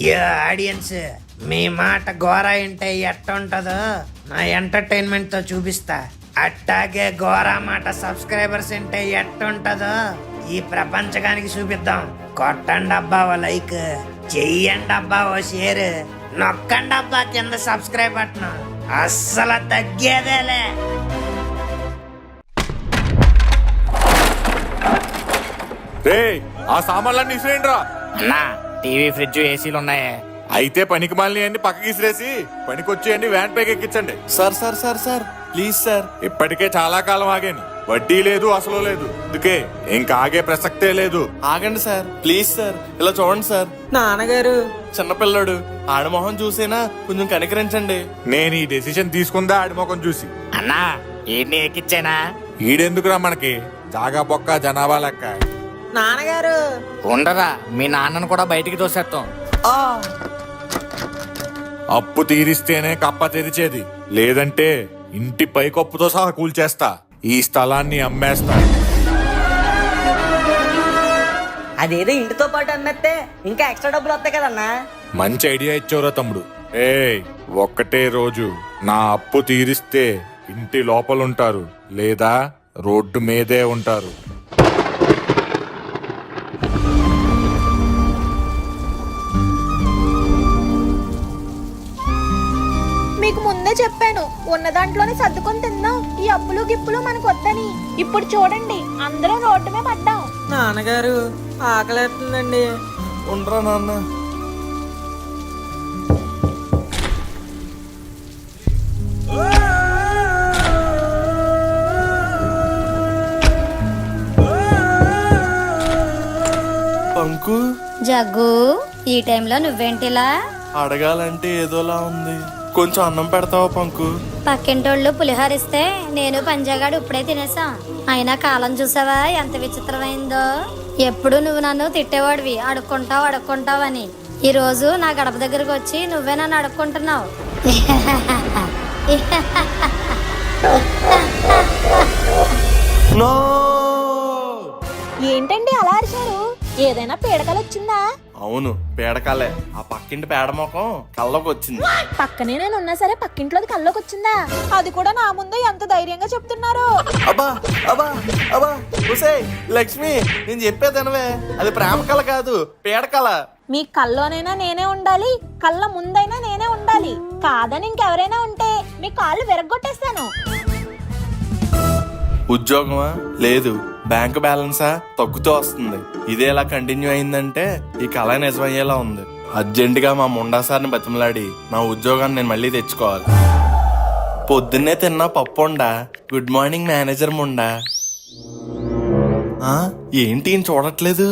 యో ఆడియన్స్, మీ మాట ఘోర అంటే ఎట్టుంటదో నా ఎంటర్టైన్మెంట్ తో చూపిస్తా. అట్టాగే ఘోర మాట సబ్స్క్రైబర్స్ అంటే ఎట్టుంటదో ఈ ప్రపంచకానికి చూపిద్దాం. కొట్టండి అబ్బా ఓ లైక్, చెయ్యండి అబ్బా ఓ షేర్, నొక్కండి అబ్బా కింద సబ్స్క్రైబ్ బటన్. అస్సలు తగ్గేదేలే. ఆ సామాన్లన్నీ ఇసిరేంట్రా. అన్నా, టీవీ ఫ్రిడ్జ్ ఏసీలు ఉన్నాయే. అయితే పనికి మాలిని అన్ని పక్కకి ఇసిరేసి పనికొచ్చేయండి, వ్యాన్ పైకి ఎక్కించండి. Sir sir sir sir please sir. ఇప్పటికే చాలా కాలం ఆగాను, వడ్డీ లేదు అసలు లేదు, అందుకే ఇంకా ఆగే ప్రసక్తే లేదు. ఆగండి సార్, ప్లీజ్ సార్. ఇలా చూడండి సార్. నాన్నగారు చిన్నపిల్లడు ఆడమొహం చూసేనా కొంచెం కనికరించండి. నేను ఈ డెసిషన్ తీసుకుందా ఆడి ముఖం చూసి. అన్నా, ఏంటి ఎక్కిచ్చానా? ఈడెందుకురా మనకి, జాగా బొక్క జనాభా లెక్క. నాన్నగారు ఉండరా, మీ నాన్నను కూడా బయటికి తోసేస్తాం. అప్పు తీరిస్తేనే కప్ప తెరిచేది, లేదంటే ఇంటి పైకప్పుతో సహా కూల్చేస్తా. ఈ స్థలాన్ని అమ్మేస్తా. అదేదో ఇంటితో పాటు అమ్మేస్తే ఇంకా ఎక్స్ట్రా డబ్బులు వస్తాయి కదన్నా. మంచి ఐడియా ఇచ్చావురా తమ్ముడు. ఒక్కటే రోజు నా అప్పు తీరిస్తే ఇంటి లోపలుంటారు, లేదా రోడ్డు మీదే ఉంటారు. మీకు ముందే చెప్పాను, ఉన్న దాంట్లోనే సర్దుకొని తిందాం. ఈ అప్పులు గిప్పులు మనకు వద్దని. ఇప్పుడు చూడండి, అందరం రోడ్డు మీద పడ్డాం. నాన్నగారు ఆకలేస్తుందండి. ఉండరా నాన్న. పంకు, జగ్గు, ఈ టైంలో నువ్వేంటిలా? అడగాలంటే ఏదోలా ఉంది. కొంచెం అన్నం పెడతావా పంకు? పక్కింటోళ్ళు పులిహోరిస్తే నేను పంజాగాడు ఇప్పుడే తినేసాం. అయినా కాలం చూసావా ఎంత విచిత్రమైందో. ఎప్పుడు నువ్వు నన్ను తిట్టేవాడివి, అడుక్కుంటావని. ఈ రోజు నా గడప దగ్గరకు వచ్చి నువ్వే నన్ను అడుక్కుంటున్నావు. ఏంటండి అలా అరిచారు? ఏదైనా పీడకలు వచ్చిందా? అవును, పేడకాలే. ఆ పక్కింటి పేడ మొఖం కళ్ళకి వచ్చింది. పక్కనే నేను ఉన్నా సరే పక్కింట్లోది కల్లోకి వచ్చిందా? అది కూడా నా ముందు ఎంత ధైర్యంగా చెప్తున్నారు. అబ్బా అబ్బా అబ్బా లక్ష్మి, నేను చెప్పేదనవే, అది ప్రేమ కళ కాదు, పేడకళ. మీ కల్లోనైనా నేనే ఉండాలి, కళ్ళ ముందైనా నేనే ఉండాలి. కాదని ఇంకెవరైనా ఉంటే మీ కాళ్ళు విరగ్గొట్టేస్తాను. ఉద్యోగమా? లేదు. బ్యాంకు బ్యాలెన్సా? తగ్గుతూ వస్తుంది. ఇదేలా కంటిన్యూ అయిందంటే ఈ కళ నిజమయ్యేలా ఉంది. అర్జెంటుగా మా ముండా సార్ని బతిమలాడి నా ఉద్యోగాన్ని నేను మళ్ళీ తెచ్చుకోవాలి. పొద్దున్నే తిన్నా పప్పుండా. గుడ్ మార్నింగ్ మేనేజర్ ముండా. ఏంటి చూడట్లేదు?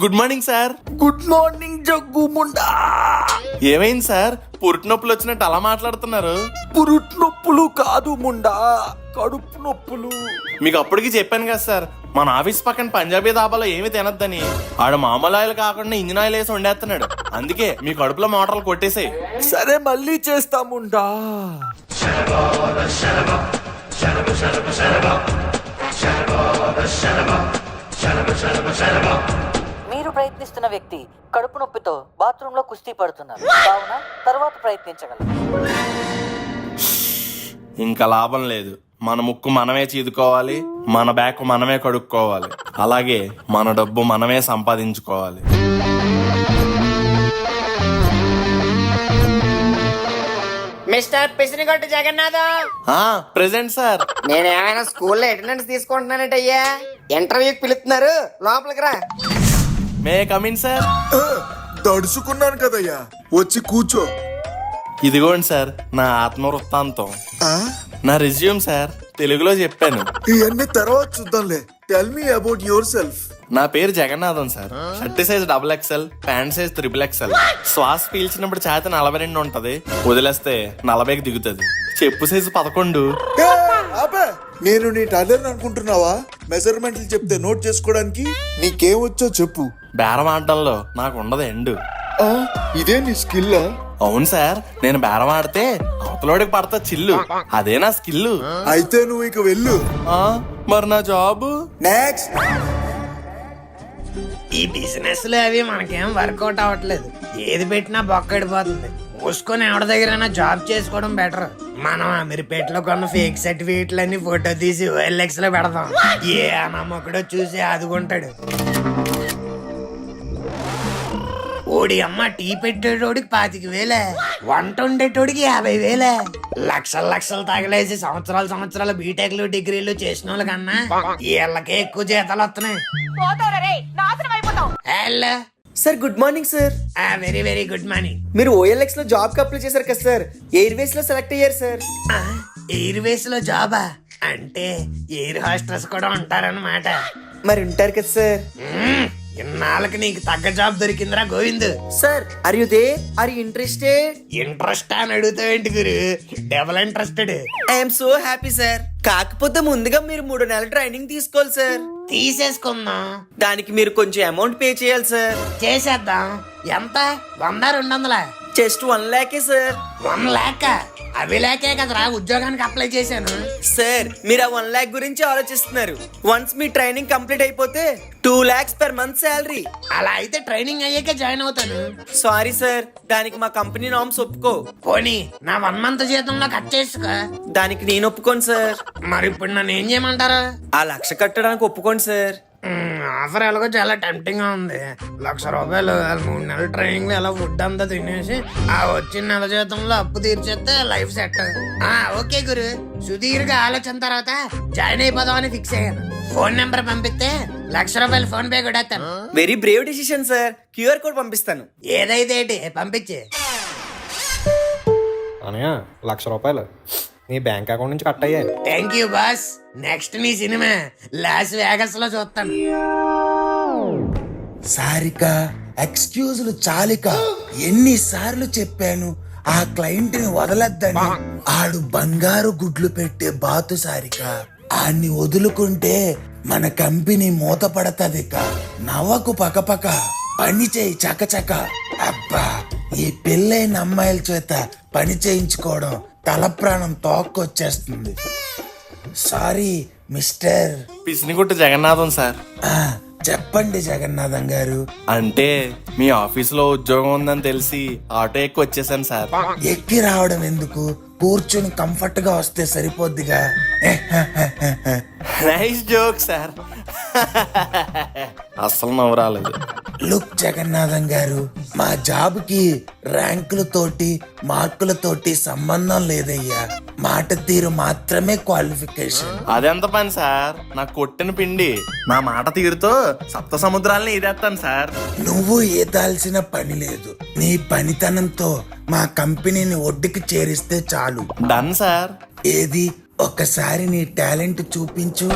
Good morning sir. Good morning Jaggu ముండా. ఏమైంది సార్, పురుటి నొప్పులు వచ్చినట్టు అలా మాట్లాడుతున్నారు? పురుట్ నొప్పులు కాదు ముండా, కడుపు నొప్పులు. మీకు అప్పటికి చెప్పాను కదా సార్, మన ఆఫీస్ పక్కన పంజాబీ దాబాలో ఏమి తినద్దని. ఆడ మామూలు ఆయిల్ కాకుండా ఇంజిన్ ఆయిల్ వేసి వండేస్తున్నాడు. అందుకే మీ కడుపులో మోటార్లు కొట్టేసాయి. సరే మళ్ళీ చేస్తాముండా. మీరు ప్రయత్నిస్తున్న వ్యక్తి కడుపు నొప్పితో బాత్రూమ్ లో కుస్తీ పడుతున్నారు కావున తర్వాత ప్రయత్నించగలరు. ఇంకా లాభం లేదు. మన ముక్కు మనమే చీదుకోవాలి, మన బ్యాక్ మనమే కడుక్కోవాలి, అలాగే మన డబ్బు మనమే సంపాదించుకోవాలి. మిస్టర్ పిసినిగొట్టు జగన్నాథం. Present sir. నేనేమైనా స్కూల్లో అటెండెన్స్ తీసుకుంటున్నానంటయ్యా, ఇంటర్వ్యూకి పిలుస్తున్నారు, లోపలికి రా. May come in sir. తడుచుకున్నాను కదయ్యా, వచ్చి కూర్చో. ఇదిగోండి సార్ నా ఆత్మ వృత్తాంతం, నా రెజ్యూమ్ సార్. తెలుగులో చెప్పాను. ఇవన్నీ తర్వాత చూద్దాంలే. Tell me about your self. నా పేరు Jagannatham sir. Shirt size XXL, pant size XXL. శ్వాస పీల్చినప్పుడు ఛాతి 42 ఉంటది, వదిలేస్తే 40కి దిగుతుంది. చెప్పు సైజు 11. నేను నీ టైలర్ అనుకుంటున్నావా? మెజర్మెంట్లు చెప్తే నోట్ చేసుకోవడానికి. నీకేమొచ్చో చెప్పు. బేరం ఆడటంలో నాకు ఉండదు ఎండు. ఇదే నీ స్కిల్? అవును సార్, నేను బేరం ఆడితే అవతలోడికి పడతా చిల్లు, అదే నా స్కిల్. అయితే నువ్వు ఇక వెళ్ళు. మరి నా జాబ్? నెక్స్ట్. ఈ బిజినెస్ లో అవి మనకేం వర్కౌట్ అవ్వట్లేదు. ఏది పెట్టినా బొక్కడిపోతుంది. మూసుకొని ఎవరి దగ్గరైనా జాబ్ చేసుకోవడం బెటర్. మనం అమీర్పేటలో కొన్న ఫేక్ సర్టిఫికేట్లన్నీ ఫోటో తీసి OLX లో పెడదాం. ఏ నమ్మకుడో చూసి ఆదుకుంటాడు. ఓడి అమ్మ టీ పెట్టేటోడికి 25,000, వంట ఉండేటోడికి 50,000. లక్షలు తగలేసి సంవత్సరాలు బీటెక్లు డిగ్రీలు చేసిన వాళ్ళ కన్నా వీళ్ళకే ఎక్కువ జీతాలు వస్తున్నాయి. Hello sir, good morning sir. Very very good morning. మీరు OLX లో జాబ్ కి అప్లై చేశారు కదా సార్, ఎయిర్వేస్ లో సెలెక్ట్ అయ్యారు సార్. ఎయిర్వేస్ లో జాబా? అంటే ఎయిర్ హాస్టెస్ కూడా ఉంటారన్నమాట. మరి ఉంటారు కదా సార్. ఇన్నాళ్ళకి నీకు తగ్గ జాబ్ దొరికిందిరా Govind. Sir, are you there? Are you interested? Interest అని అడుగుతావేంటి గురు? Double interested. I'm so happy sir. కాకపోతే ముందుగా మీరు 3 నెలల ట్రైనింగ్ తీసుకోవాలి సార్. తీసేసుకుందాం. దానికి మీరు కొంచెం అమౌంట్ పే చేయాలి సార్. చేసేద్దాం. ఎంత? 100, 200? Just 1 lakh sir. 1 lakh? అవి లేకే కదరా ఉద్యోగానికి అప్లై చేశాను. సార్, మీరు ఆ 1 lakh గురించి ఆలోచిస్తున్నారు. వన్స్ మీ ట్రైనింగ్ కంప్లీట్ అయిపోతే 2 lakhs per month శాలరీ. అలా అయితే ట్రైనింగ్ అయ్యాకే జాయిన్ అవుతాను. సారీ సార్, దానికి మా కంపెనీ నామ్స్ ఒప్పుకో. పోనీ నా 1 month జీతంలో కట్ చేసుకో. దానికి నేను ఒప్పుకోను సార్. మరి ఇప్పుడు నన్ను ఏం చేయమంటారు? ఆ 1 lakh కట్టడానికి ఒప్పుకోండి సార్. ఆఫర్ ఎలాగో చాలా టెంప్టింగ్ గా ఉంది. ₹1,00,000 3 నెలల ట్రైనింగ్ లో ఎలా ఫుడ్ అంతా తినేసి ఆ వచ్చిన నెల జీతంలో అప్పు తీర్చేస్తే లైఫ్ సెట్. ఓకే గురు, సుదీర్ఘ ఆలోచన తర్వాత జాయిన్ అయిపోదామని ఫిక్స్ అయ్యాను. ఫోన్ నెంబర్ పంపిస్తే ₹1,00,000 ఫోన్ పే కూడా వేస్తాను. Very Brave decision sir. QR code పంపిస్తాను. ఏదైతే ఏంటి పంపించే. అనయ్య, ₹1,00,000 నీ బ్యాంక్ అకౌంట్ నుంచి కట్ అయ్యాయి. Thank you boss. నెక్స్ట్ నీ సినిమా లాస్ వేగస్ లో చూస్తాను. సారిక, ఎక్స్క్యూజులు చాలిక. ఎన్నిసార్లు చెప్పాను ఆ క్లయింట్ ని వదలద్దని. ఆడు బంగారు గుడ్లు పెట్టే బాతు సారిక. ఆన్ని వదులుకుంటే మన కంపెనీ మూత పడతదిక. నవ్వకు పకపక, పని చేయి చకచక. అబ్బా, ఈ పెళ్ళైన అమ్మాయిల చేత పని చేయించుకోవడం తల ప్రాణం తోక్కొచ్చేస్తుంది. Sorry mister. పిసినిగుట్టు జగన్నాథం సార్. చెప్పండి జగన్నాథం గారు. అంటే మీ ఆఫీసులో ఉద్యోగం ఉందని తెలిసి ఆటో ఎక్కి వచ్చేసాను సార్. ఎక్కి రావడం ఎందుకు? కూర్చొని కంఫర్ట్ గా వస్తే సరిపోద్దిగా. Nice joke sir. అస్సలు నవ్వు రాలేదు. లుక్ జగన్నాథం గారు, మా జాబ్ కి ర్యాంకులతోటి మార్కులతోటి సంబంధం లేదయ్యా. మాట తీరు మాత్రమే క్వాలిఫికేషన్. అదెంత పని సార్? నాకు కొట్టిన పిండి నా మాట తీరుతో సప్త సముద్రాలని ఈదేస్తాను సార్. నువ్వు ఈదాల్సిన పని లేదు. నీ పనితనంతో మా కంపెనీని ఒడ్డుకి చేరిస్తే చాలు. Done sir. ఏది ఒక్కసారి నీ టాలెంట్ చూపించు.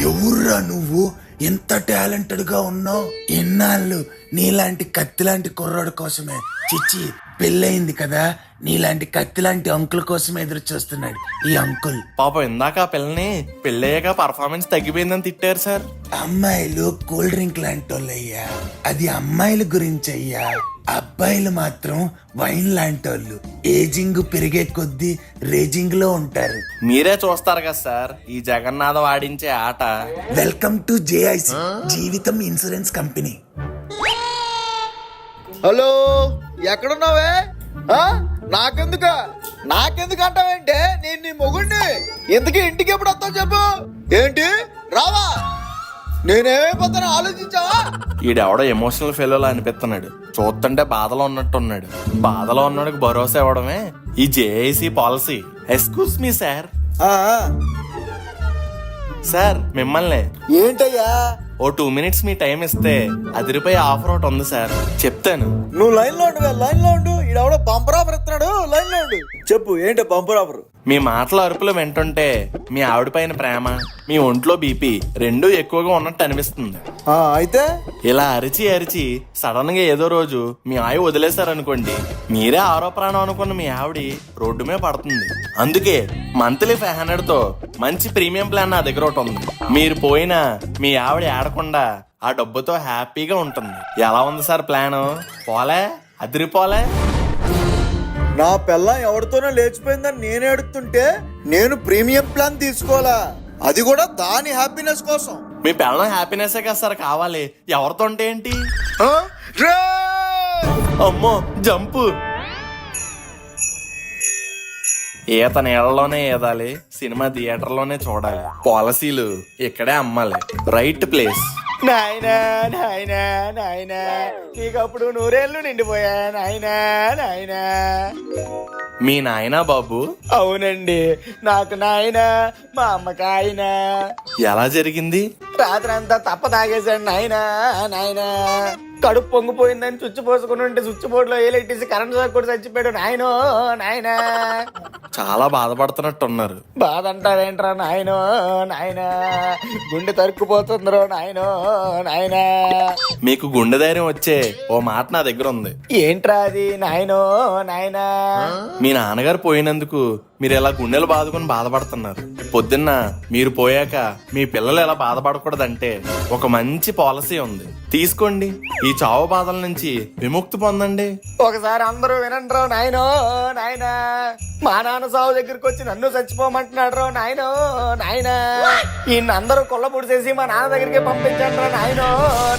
ఎవర్రా నువ్వు? ఎంత టాలెంటెడ్ గా ఉన్నావు. ఇన్నాళ్ళు నీలాంటి కత్తిలాంటి కుర్రాడు కోసమే, చిచ్చి పెళ్ళయింది కదా, నీలాంటి కత్తిలాంటి అంకుల్ కోసమే ఎదురు చూస్తున్నాడు ఈ అంకుల్. పాపం ఇందాక ఆ పిల్లని పెళ్ళయ్యాక పర్ఫార్మెన్స్ తగ్గిపోయిందని తిట్టారు సార్. అమ్మాయిలు కూల్ డ్రింక్ లాంటి వాళ్ళయ్యా. అది అమ్మాయిల గురించి అయ్యా. అబ్బాయిలు మాత్రం వైన్ లాంటి వాళ్ళు. ఏజింగ్ పెరిగే కొద్దీ రేజింగ్ లో ఉంటారు. మీరే చూస్తారు కదా సార్ ఈ జగన్నాథం ఆడించే ఆట. వెల్కమ్ టు JIC, జీవితం ఇన్సూరెన్స్ కంపెనీ. హలో, ఎక్కడున్నావే? నాకెందుకు అంటావేంటే? నేను నీ మొగుడిని. ఇంతకీ ఇంటికి ఎప్పుడు వస్తావు చెప్పు. ఏంటి రావా? నేనేమైపోతానో ఆలోచించావా? ఈడెవడో ఎమోషనల్ ఫెయిల్యూర్ అనిపిస్తున్నాడు. చూస్తుంటే బాధలో ఉన్నట్టున్నాడు. బాధలో ఉన్నోడికి భరోసా ఇవ్వడమే ఈ JIC policy. Excuse me sir. Sir మిమ్మల్ని. ఏంటయ్యా? ఓ 2 minutes మీ టైం ఇస్తే అదిరిపోయే ఆఫర్ ఒకటి ఉంది సార్, చెప్తాను. నువ్వు లైన్ లో ఉండు, లైన్ లో ఉండు. ఈడెవడో బంపర్ ఆఫర్ ఇస్తున్నాడు, లైన్ లో ఉండు. చెప్పు, ఏంటో బంపర్ ఆఫర్? మీ మాటల అరుపులు వింటుంటే మీ ఆవిడ పైన ప్రేమ, మీ ఒంట్లో BP రెండూ ఎక్కువగా ఉన్నట్టు అనిపిస్తుంది. అయితే ఇలా అరిచి అరిచి సడన్ గా ఏదో రోజు మీ ఆవి వదిలేశారనుకోండి, మీరే ఆరో ప్రాణం అనుకున్న మీ ఆవిడ రోడ్డు మీద పడుతుంది. అందుకే మంత్లీ 500 తో మంచి ప్రీమియం ప్లాన్ నా దగ్గర ఒకటి ఉంది. మీరు పోయినా మీ ఆవిడ ఆడకుండా ఆ డబ్బుతో హ్యాపీగా ఉంటుంది. ఎలా ఉంది సార్ ప్లాను? పోలే, అదిరిపోలే. నా పిల్లం ఎవరితోనో లేచిపోయిందని నేనే అడుగుతుంటే నేను ప్రీమియం ప్లాన్ తీసుకోవాలా, అది కూడా దాని హ్యాపీనెస్ కోసం. మీ పిల్లల హ్యాపీనెస్ కదా సార్ కావాలి, ఎవరితో ఉంటే ఏంటి? ఆ? రే! అమ్మో జంపు. ఈత నీళ్ళలోనే ఈదాలి, సినిమా థియేటర్లోనే చూడాలి, పాలసీలు ఇక్కడే అమ్మాలి. Right place. నాయనా నాయనా నాయనా, నీకప్పుడు 100 ఏళ్ళు నిండిపోయా నాయనా నాయనా. మీ నాయనా బాబు? అవునండి, నాకు నాయన, మా అమ్మకి ఆయన. ఎలా జరిగింది? రాత్రి అంతా తప్ప తాగేశాడు నాయనా నాయనా. కడుపు పొంగిపోయిందని చుచ్చు పోసుకుని ఉంటే స్విచ్ బోర్డులో ఏలెట్టేసి కరెంట్ షాక్ కూడా చచ్చిపోయాడు నాయనో నాయనా. చాలా బాధపడుతున్నట్టున్నారు. బాధ అంటావేంట్రా నాయనో నాయనా, గుండె తరుక్కుపోతుందిరో నాయనో నాయనా. మీకు గుండె ధైర్యం వచ్చే ఓ మాట నా దగ్గర ఉంది. ఏంట్రా అది నాయనో నాయనా? మీ నాన్నగారు పోయినందుకు మీరు ఎలా గుండెలు బాదుకుని బాధపడుతున్నారు. పొద్దున్న మీరు పోయాక మీ పిల్లలు ఎలా బాధపడకూడదంటే ఒక మంచి పాలసీ ఉంది, తీసుకోండి. ఈ చావు బాధల నుంచి విముక్తి పొందండి. ఒకసారి అందరూ వినండ్రో నాయనో నాయనా. మా నాన్న సావు దగ్గరికి వచ్చి నన్ను చచ్చిపోమంటున్నాడు రో నాయనో నాయనా. ఈయన అందరూ కొల్లపొడి చేసి మా నాన్న దగ్గరికి పంపించండి రా నాయనో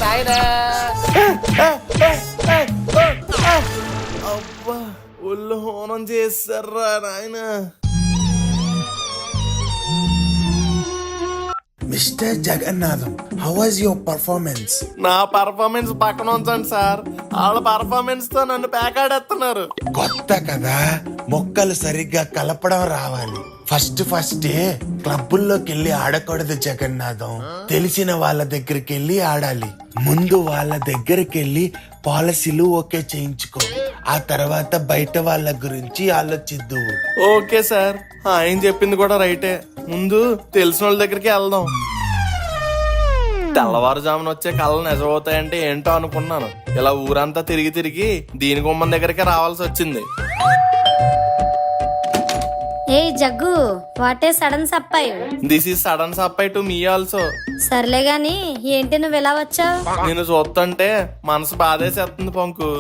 నాయనా. అబ్బా, ఒళ్ళు హోనం చేస్తారా నాయన. Mister Jagannatham, how was your performance? నా పర్ఫార్మెన్స్ పక్కన ఉంచండి సార్, వాళ్ళ పర్ఫార్మెన్స్ తో నన్ను పేకాడేస్తున్నారు. కొత్త కదా, మొక్కలు సరిగ్గా కలపడం రావాలి. ఫస్ట్ క్లబ్బుల్లోకి వెళ్ళి ఆడకూడదు జగన్నాథం, తెలిసిన వాళ్ళ దగ్గరికి వెళ్ళి ఆడాలి. ముందు వాళ్ళ దగ్గరికి వెళ్ళి పాలసీలు ఓకే చేయించుకో, ఆ తర్వాత బయట వాళ్ళ గురించి ఆలోచిద్దువు. ఓకే సార్, ఆయన చెప్పింది కూడా రైటే. ముందు తెలిసిన వాళ్ళ దగ్గరికి వెళ్దాం. తెల్లవారుజామున వచ్చే కళలు నిజమవుతాయంటే ఏంటో అనుకున్నాను. ఇలా ఊరంతా తిరిగి తిరిగి దీని గుమ్మం దగ్గరికి రావాల్సి వచ్చింది. ఏ Jaggu, what a sudden supply? This is sudden supply to me also. సర్లే గాని ఏంటి నువ్వు ఇలా వచ్చావు? నేను చూస్తుంటే మనసు బాధేసేస్తుంది పంకు.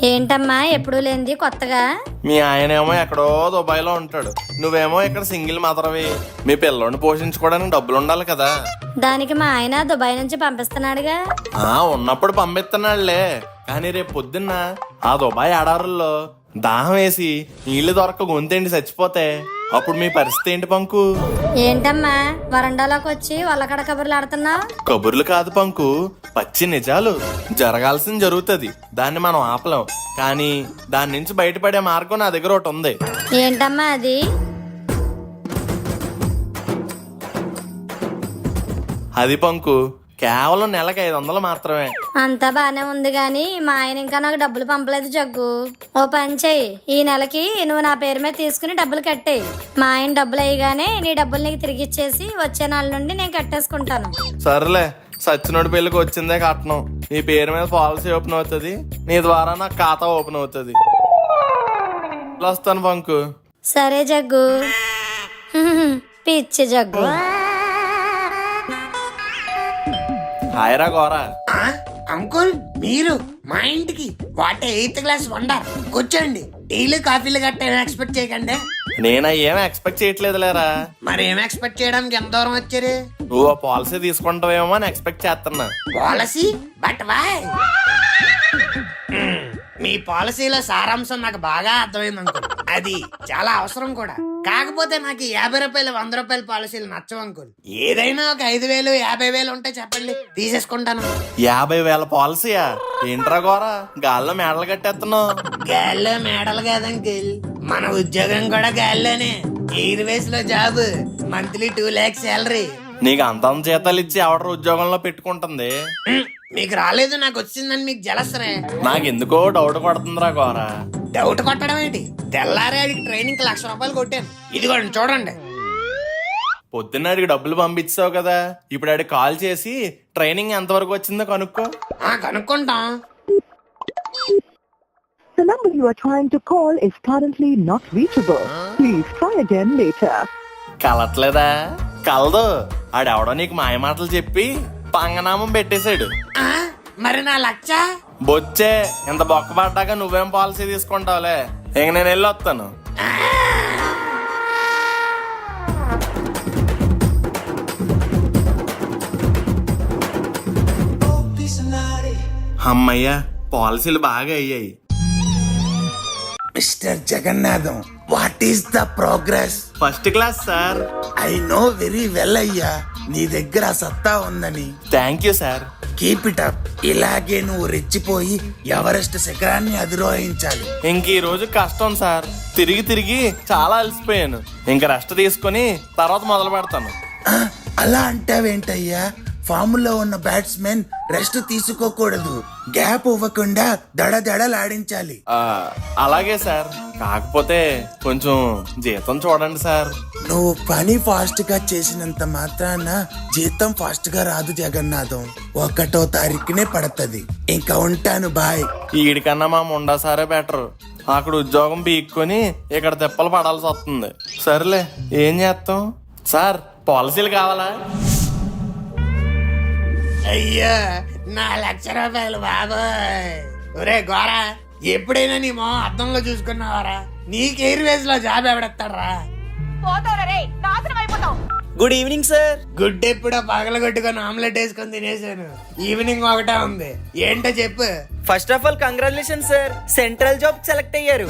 ఏంటమ్మా ఎప్పుడు లేనిది కొత్తగా? మీ ఆయనేమో ఎక్కడో దుబాయ్ లో ఉంటాడు, నువ్వేమో ఇక్కడ సింగిల్ మాత్రమే. మీ పిల్లోని పోషించుకోవడానికి డబ్బులు ఉండాలి కదా. దానికి మా ఆయన దుబాయ్ నుంచి పంపిస్తున్నాడుగా. ఉన్నప్పుడు పంపిస్తున్నాడులే, కానీ రేపు పొద్దున్న ఆ దుబాయ్ ఎడారుల్లో దాహం వేసి నీళ్లు దొరక గొంతేంటి చచ్చిపోతే అప్పుడు మీ పరిస్థితి ఏంటి పంకు? ఏంటమ్మా వరండాలోకి వచ్చి వాళ్ళకడ కబుర్లు ఆడుతున్నావు? కబుర్లు కాదు పంకు, పచ్చి నిజాలు. జరగాల్సింది జరుగుతుంది, దాన్ని మనం ఆపలేం. కానీ దాని నుంచి బయటపడే మార్గం నా దగ్గర ఒకటి ఉంది. ఏంటమ్మా అది? అది పంకు కేవలం నెలకి 500 మాత్రమే. అంతా బానే ఉంది గాని మా ఆయన ఇంకా నాకు డబ్బులు పంపలేదు జగ్గు. ఓ పని చెయ్యి, ఈ నెలకి నువ్వు నా పేరు మీద తీసుకుని డబ్బులు కట్టేయి. మా ఆయన డబ్బులు అయ్యగానే నీ డబ్బులు నీకు తిరిగి ఇచ్చేసి వచ్చే నెల నుండి నేను కట్టేసుకుంటాను. సరేలే, సచ్చినోడి పెళ్లికి వచ్చిందే కట్నం. నీ పేరు మీద పాలసీ ఓపెన్ అవుతుంది, నీ ద్వారా నాకు ఖాతా ఓపెన్ అవుతుంది. వస్తాను పంకు. సరే జగ్గు. పిచ్చి జగ్గు. హాయరా గోరా. అంకుల్ మీరు మా ఇంటికి వాట్ 8th క్లాస్ వండర్. కూర్చోండి, టీలు కాఫీలు గట్ట ఎక్స్పెక్ట్ చేయకండి. నేను ఏం ఎక్స్పెక్ట్ చేయట్లేదు లేరా. మరి ఏం ఎక్స్పెక్ట్ చేయడానికి ఎంత దూరం వచ్చారు? నువ్వు ఆ పాలసీ తీసుకుంటావేమో అని ఎక్స్పెక్ట్ చేస్తున్నా. పాలసీ? But why? మీ పాలసీలో సారాంశం నాకు బాగా అర్థమైంది అంకుల్. అది చాలా అవసరం కూడా. కాకపోతే నాకు 50 రూపాయలు 100 రూపాయల పాలసీలు నచ్చవు అంకుల్. ఏదైనా ఒక 5,000 50,000 ఉంటే చెప్పండి, తీసేసుకుంటాను. 50,000 పాలసీయా? ఏంట్రా గోరా, గాల్లో మేడలు కట్టేస్తున్నావు? గాల్లో మేడలు కాదంకుల్, మన ఉద్యోగం కూడా గాల్లోనే. ఎయిర్వేస్ లో జాబ్, మంత్లీ 2 lakhs శాలరీ. నీకు అంత జీతాలు ఇచ్చి ఎవడ ఉద్యోగంలో పెట్టుకుంటుంది? మీకు రాలేదు, నాకు వచ్చిందని మీకు జలసరే. నాకు ఎందుకో డౌట్ కొడుతుందిరా గోరా. డౌట్ కొట్టడం ఏంటి? తెల్లారే అడిగి ట్రైనింగ్ 1,00,000 రూపాయలు కొట్టాను. ఇదిగోండి చూడండి. పొద్దున్న అడిగి డబ్బులు పంపించావు కదా, ఇప్పుడు అడిగి కాల్ చేసి ట్రైనింగ్ ఎంతవరకు వచ్చిందో కనుక్కో. కనుక్కుంటాం. The number you are trying to call is currently not reachable. Please try again later. కలట్లేదా? కలదు. ఆడెవడో నీకు మాయ మాటలు చెప్పి పంగనామం పెట్టేశాడు. ఆ, మరి నా లక్ష? బొచ్చే, ఇంత బొక్క పడ్డాక నువ్వేం పాలసీ తీసుకుంటావులే. ఇంక నేను వెళ్ళి వస్తాను. అమ్మయ్యా, పాలసీలు బాగా అయ్యాయి. Mister Jagannatham, what is the progress? First class sir. I know very well అయ్యా, నీ దగ్గర ఆ సత్తా ఉందని. Thank you sir. Keep it up. ఇలాగే నువ్వు రెచ్చిపోయి ఎవరెస్ట్ శిఖరాన్ని అధిరోహించాలి. ఇంక ఈ రోజు కష్టం సార్. తిరిగి తిరిగి చాలా అలసిపోయాను. ఇంక రెస్ట్ తీసుకుని తర్వాత మొదలు పెడతాను. ఆ, అలా అంటావేంటయ్యా? ఫామ్ లో ఉన్న బ్యాట్స్మెన్ రెస్ట్ తీసుకోకూడదు, గ్యాప్ ఇవ్వకుండా దడదడలాడించాలి. అలాగే సార్, కాకపోతే కొంచెం జీతం చూడండి సార్. నువ్వు పని ఫాస్ట్ గా చేసినంత మాత్రాన జీతం ఫాస్ట్ గా రాదు జగన్నాథం. 1వ తారీఖునే పడతది. ఇంకా ఉంటాను, బాయ్. ఈడికన్నా మా ముండా సారే బెటర్. అక్కడ ఉద్యోగం పీక్కొని ఇక్కడ తిప్పలు పడాల్సి వస్తుంది. సర్లే, ఏం చేస్తాం సార్? పాలసీలు కావాలా? అయ్యో, నా ₹1,00,000 బాబోయ్. ఒరే గోరా, ఎప్పుడైనా నీ మొహం అద్దంలో చూసుకున్నావారా? నీకు ఎయిర్వేస్ లో జాబ్ ఎవడెత్తాడరా? Good evening sir. గుడ్ ఎప్పుడో పగల కొట్టుకొని ఆమ్లెట్ వేసుకొని తినేసాను. ఈవినింగ్ ఒకటే ఉంది. ఏంటో చెప్పు. First of all congratulation sir, central job select అయ్యారు.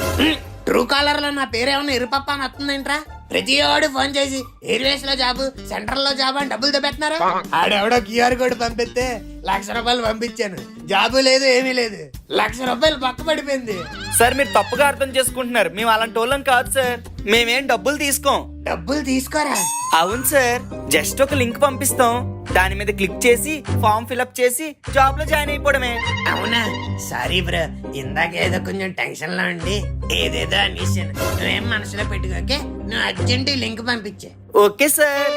ట్రూ కాలర్ లో నా పేరేమన్నా ఇరుపప్ప అని వస్తుందేంట్రా? ప్రతి వాడు ఫోన్ చేసి ఎయిర్వేస్ లో జాబ్, సెంట్రల్ లో జాబ్ అని డబ్బులు దెబ్బెత్తున్నారు. ఆడెవడో QR కోడ్ పంపిస్తే ₹1,00,000 పంపించాను. జాబు లేదు, ఏమీ లేదు. ₹1,00,000 పక్క పడిపోయింది. సార్ మీరు తప్పుగా అర్థం చేసుకుంటున్నారు. మేము అలాంటి వాళ్ళం కాదు సార్. మేమేం డబ్బులు తీసుకోం. డబ్బులు తీసుకోరా? అవును సార్, జస్ట్ ఒక లింక్ పంపిస్తాం. దాని మీద క్లిక్ చేసి ఫామ్ ఫిల్అప్ చేసి జాబ్ లో జాయిన్ అయిపోవడమే. అవునా? సారీ బ్రో, ఇందాక ఏదో కొంచెం టెన్షన్ లో ఉండి ఏదేదో అనేసాను. నువ్వేం మనసులో పెట్టుకోకే, నువ్వు అర్జెంట్ లింక్ పంపించే. Okay sir.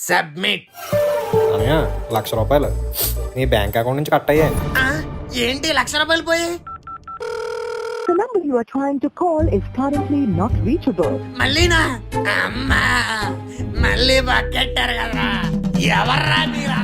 సబ్మిట్. అనయ్య, ₹1,00,000 నీ బ్యాంక్ అకౌంట్ నుంచి కట్ అయ్యాయి. ఏంటి ₹1,00,000 పోయి? The number you are trying to call is currently not reachable. మళ్ళీనా? అమ్మా, మళ్ళీ పక్కెట్టారు కదరా. ఎవర్రా మీరు?